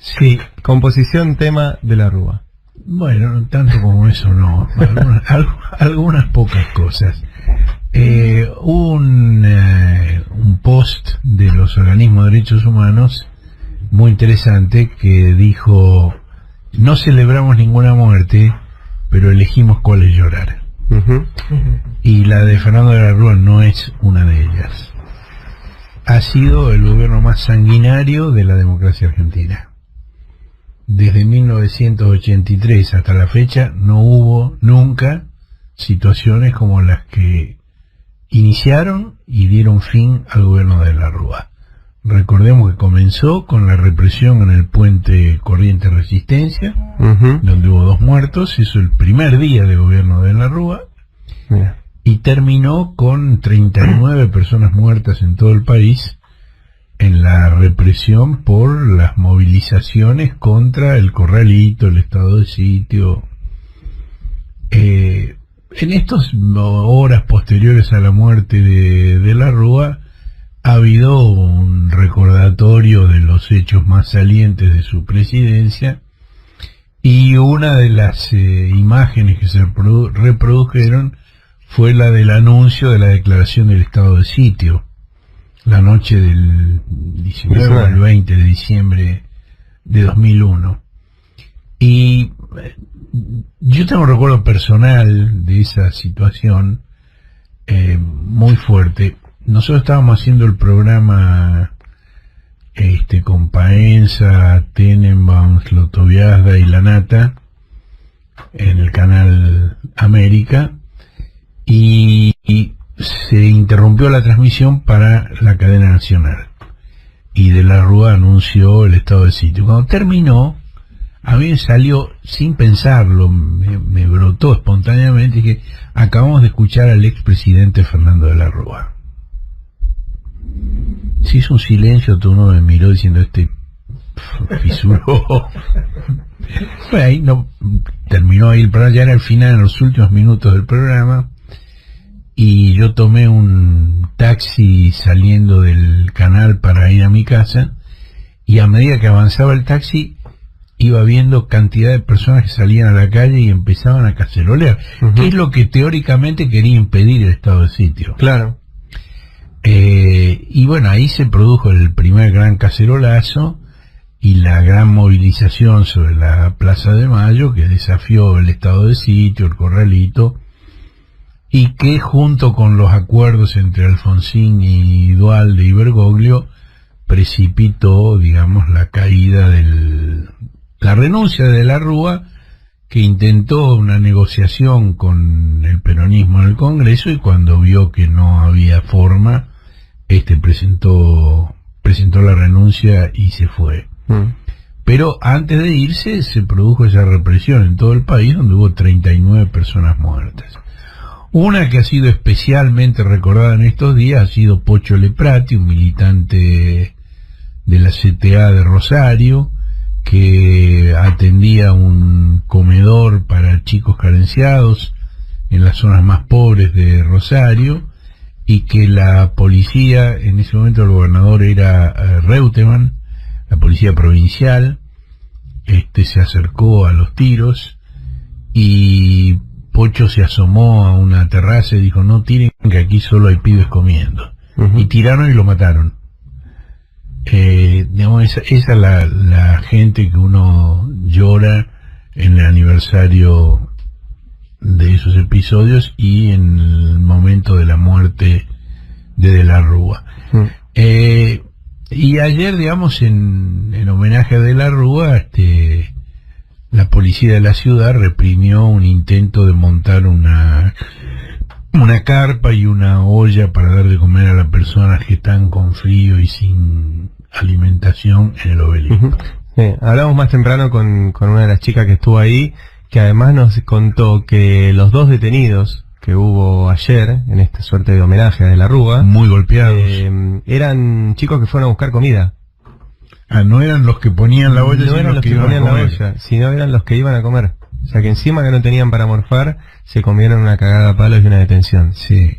Sí, composición, tema de la Rúa. Bueno, tanto como eso no, algunas pocas cosas. Hubo un post de los organismos de derechos humanos muy interesante que dijo: no celebramos ninguna muerte, pero elegimos cuál es llorar. Y la de Fernando de la Rúa no es una de ellas. Ha sido el gobierno más sanguinario de la democracia argentina. Desde 1983 hasta la fecha no hubo nunca situaciones como las que iniciaron y dieron fin al gobierno de la Rúa. Recordemos que comenzó con la represión en el puente Corrientes Resistencia, donde hubo 2 muertos, eso el primer día de gobierno de la Rúa. Mira. Y terminó con 39 personas muertas en todo el país en la represión por las movilizaciones contra el corralito, el estado de sitio. En estas horas posteriores a la muerte de la Rúa ha habido un recordatorio de los hechos más salientes de su presidencia, y una de las imágenes que se reprodujeron fue la del anuncio de la declaración del estado de sitio, la noche del 19 al 20 de diciembre de 2001. Y yo tengo un recuerdo personal de esa situación muy fuerte. Nosotros estábamos haciendo el programa con Paenza, Tenenbaum, Slotoviazda y Lanata en el canal América, y se interrumpió la transmisión para la cadena nacional, y de la Rúa anunció el estado de sitio. Cuando terminó, a mí me salió, sin pensarlo, me brotó espontáneamente que acabamos de escuchar al expresidente Fernando de la Rúa. Se hizo un silencio, todo uno me miró diciendo: este fisuró. Bueno, ahí no terminó ahí el programa, ya era el final, en los últimos minutos del programa, y yo tomé un taxi saliendo del canal para ir a mi casa, y a medida que avanzaba el taxi iba viendo cantidad de personas que salían a la calle y empezaban a cacerolear, que es lo que teóricamente quería impedir el estado de sitio. Claro. Y bueno, ahí se produjo el primer gran cacerolazo y la gran movilización sobre la Plaza de Mayo, que desafió el estado de sitio, el corralito, y que junto con los acuerdos entre Alfonsín y Duhalde y Bergoglio precipitó, digamos, la caída la renuncia de la Rúa, que intentó una negociación con el peronismo en el Congreso, y cuando vio que no había forma, presentó la renuncia y se fue. Pero antes de irse se produjo esa represión en todo el país, donde hubo 39 personas muertas. Una que ha sido especialmente recordada en estos días ha sido Pocho Leprati, un militante de la CTA de Rosario, que atendía un comedor para chicos carenciados en las zonas más pobres de Rosario, y que la policía, en ese momento el gobernador era Reutemann, la policía provincial, se acercó a los tiros, y Pocho se asomó a una terraza y dijo: no tiren, que aquí solo hay pibes comiendo. Y tiraron y lo mataron. Digamos, esa es la gente que uno llora en el aniversario de esos episodios y en el momento de la muerte de la Rúa. Y ayer, digamos, en homenaje a de la Rúa, la policía de la ciudad reprimió un intento de montar una carpa y una olla para dar de comer a las personas que están con frío y sin alimentación en el Obelisco. Hablamos más temprano con una de las chicas que estuvo ahí, que además nos contó que los 2 detenidos que hubo ayer en esta suerte de homenaje a de la Rúa, muy golpeados, eran chicos que fueron a buscar comida. No eran los que ponían la olla, no eran los que ponían la olla, sino eran los que iban a comer. O sea, que encima que no tenían para morfar, se comieron una cagada a palos y una detención. Sí.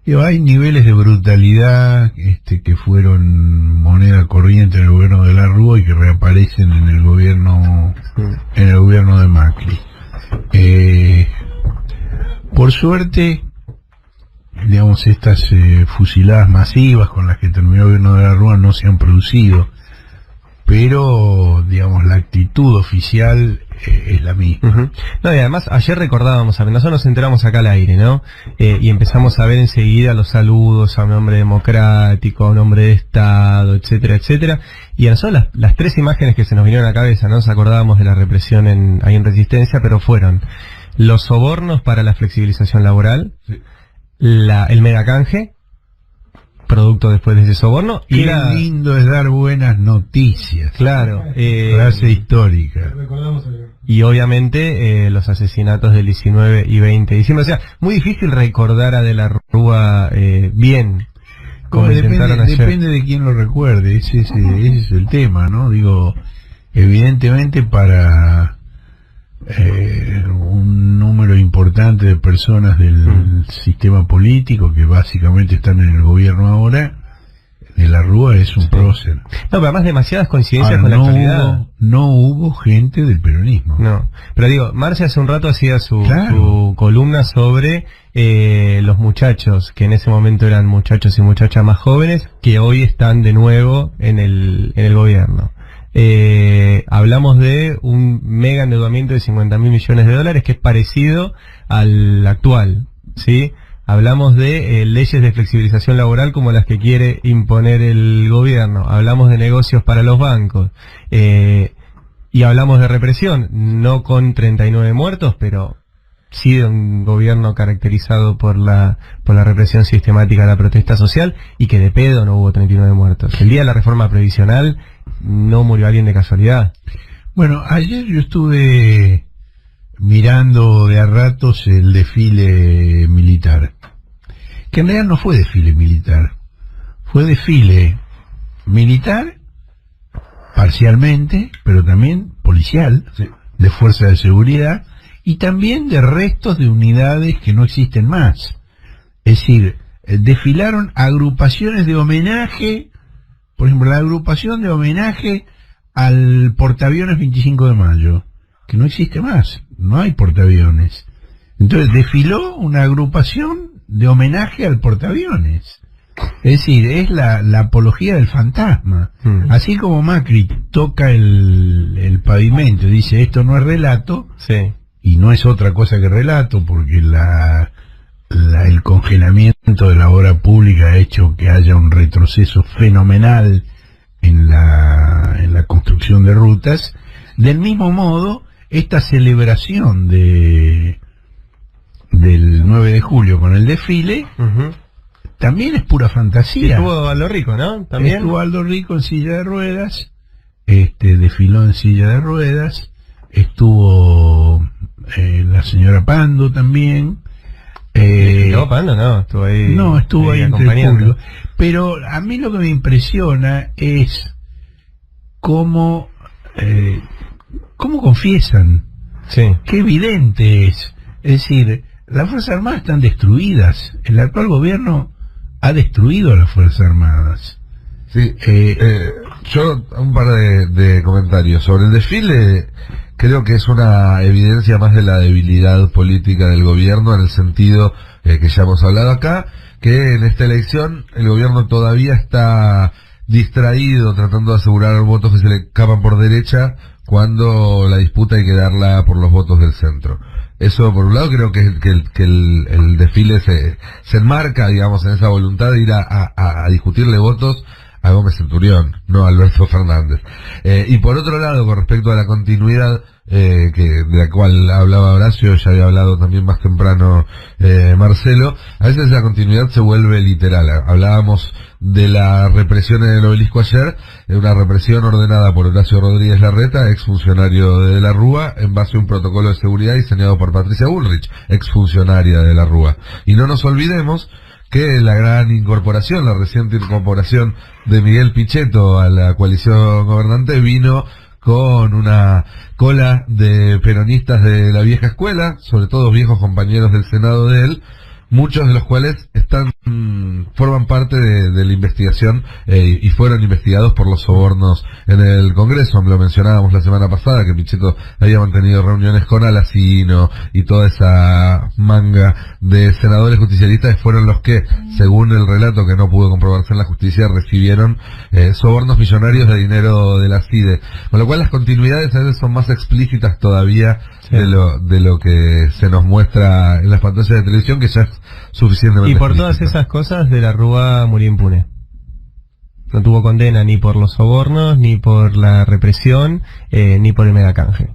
Hay niveles de brutalidad que fueron moneda corriente en el gobierno de la Rúa y que reaparecen en el gobierno de Macri. Por suerte, digamos, estas fusiladas masivas con las que terminó el gobierno de la Rúa no se han producido, pero, digamos, la actitud oficial es la misma. No, y además ayer recordábamos, nosotros nos enteramos acá al aire, ¿no? Y empezamos a ver enseguida los saludos a un hombre democrático, a un hombre de Estado, etcétera, etcétera. Y a nosotros las tres imágenes que se nos vinieron a la cabeza, ¿no? Nos acordábamos de la represión ahí en Resistencia, pero fueron los sobornos para la flexibilización laboral, sí, el megacanje, producto después de ese soborno. Qué lindo es dar buenas noticias. Claro. Frase histórica. Y obviamente los asesinatos del 19 y 20 de diciembre. O sea, muy difícil recordar a De la Rúa bien. Como depende de quién lo recuerde. Ese es el tema, ¿no? Digo, evidentemente para un número importante de personas del sistema político que básicamente están en el gobierno ahora, De la Rúa es un prócer. No, pero además demasiadas coincidencias con la actualidad. No hubo gente del peronismo. No, pero digo, Marcia hace un rato hacía su columna sobre los muchachos, que en ese momento eran muchachos y muchachas más jóvenes, que hoy están de nuevo en el gobierno. Hablamos de un mega endeudamiento de 50.000 millones de dólares, que es parecido al actual, ¿sí? Hablamos de leyes de flexibilización laboral como las que quiere imponer el gobierno. Hablamos de negocios para los bancos. Y hablamos de represión, no con 39 muertos, pero sí de un gobierno caracterizado por la represión sistemática de la protesta social, y que de pedo no hubo 39 muertos. El día de la reforma previsional no murió alguien de casualidad. Bueno, ayer yo estuve mirando de a ratos el desfile militar, que en realidad no fue desfile militar, fue desfile militar parcialmente, pero también policial, sí, de fuerza de seguridad, y también de restos de unidades que no existen más. Es decir, desfilaron agrupaciones de homenaje, por ejemplo, la agrupación de homenaje al portaaviones 25 de mayo, que no existe más, no hay portaaviones. Entonces desfiló una agrupación de homenaje al portaaviones. Es decir, es la apología del fantasma. Así como Macri toca el pavimento y dice esto no es relato, sí, y no es otra cosa que relato, porque el congelamiento de la obra pública ha hecho que haya un retroceso fenomenal en la construcción de rutas. Del mismo modo, esta celebración del 9 de julio con el desfile, también es pura fantasía. Y estuvo Aldo Rico, ¿no? También estuvo Aldo Rico en silla de ruedas, desfiló en silla de ruedas, estuvo la señora Pando también. ¿No, Pando? No, estuvo ahí. No, estuvo ahí entre el público. Pero a mí lo que me impresiona es cómo confiesan. Sí. Qué evidente es. Es decir, las Fuerzas Armadas están destruidas. El actual gobierno ha destruido a las Fuerzas Armadas. Sí, yo un par de comentarios sobre el desfile. Creo que es una evidencia más de la debilidad política del gobierno, en el sentido que ya hemos hablado acá, que en esta elección el gobierno todavía está distraído tratando de asegurar votos que se le escapan por derecha, cuando la disputa hay que darla por los votos del centro. Eso, por un lado, creo que el desfile se enmarca, digamos, en esa voluntad de ir a discutirle votos a Gómez Centurión, no a Alberto Fernández. Y por otro lado, con respecto a la continuidad de la cual hablaba Horacio, ya había hablado también más temprano Marcelo, a veces la continuidad se vuelve literal. Hablábamos de la represión en el Obelisco ayer, una represión ordenada por Horacio Rodríguez Larreta, exfuncionario de la Rúa, en base a un protocolo de seguridad diseñado por Patricia Bullrich, exfuncionaria de la Rúa. Y no nos olvidemos que la gran incorporación, la reciente incorporación de Miguel Pichetto a la coalición gobernante vino con una cola de peronistas de la vieja escuela, sobre todo viejos compañeros del Senado de él, muchos de los cuales están forman parte de la investigación y fueron investigados por los sobornos en el Congreso. Lo mencionábamos la semana pasada que Pichetto había mantenido reuniones con Alacino y toda esa manga de senadores justicialistas fueron los que, según el relato que no pudo comprobarse en la justicia, recibieron sobornos millonarios de dinero de la CIDE, con lo cual las continuidades a veces son más explícitas todavía de lo que se nos muestra en las pantallas de televisión, que ya es suficientemente y por explícita. todas esas cosas de la Rúa murió impune. No tuvo condena ni por los sobornos, ni por la represión, ni por el megacanje.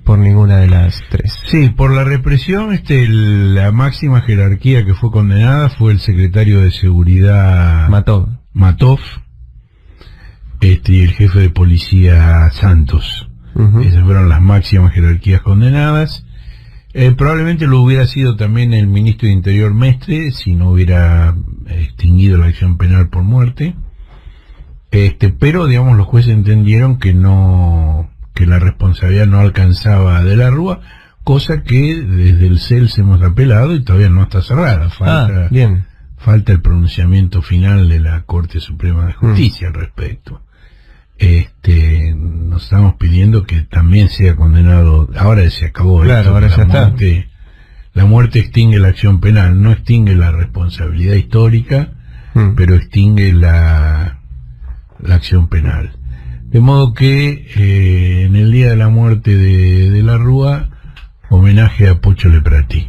Por ninguna de las tres. Sí, por la represión, la máxima jerarquía que fue condenada fue el secretario de Seguridad Matov, y el jefe de policía Santos. Esas fueron las máximas jerarquías condenadas. Probablemente lo hubiera sido también el ministro de Interior Mestre si no hubiera extinguido la acción penal por muerte. Pero digamos los jueces entendieron que la responsabilidad no alcanzaba a De la Rúa, cosa que desde el CELS hemos apelado y todavía no está cerrada. Falta el pronunciamiento final de la Corte Suprema de Justicia al respecto. Nos estamos pidiendo que también sea condenado. Ahora se acabó. Claro, ahora ya está. La muerte extingue la acción penal, no extingue la responsabilidad histórica, pero extingue la acción penal. De modo que en el día de la muerte de la Rúa, homenaje a Pocho Leprati.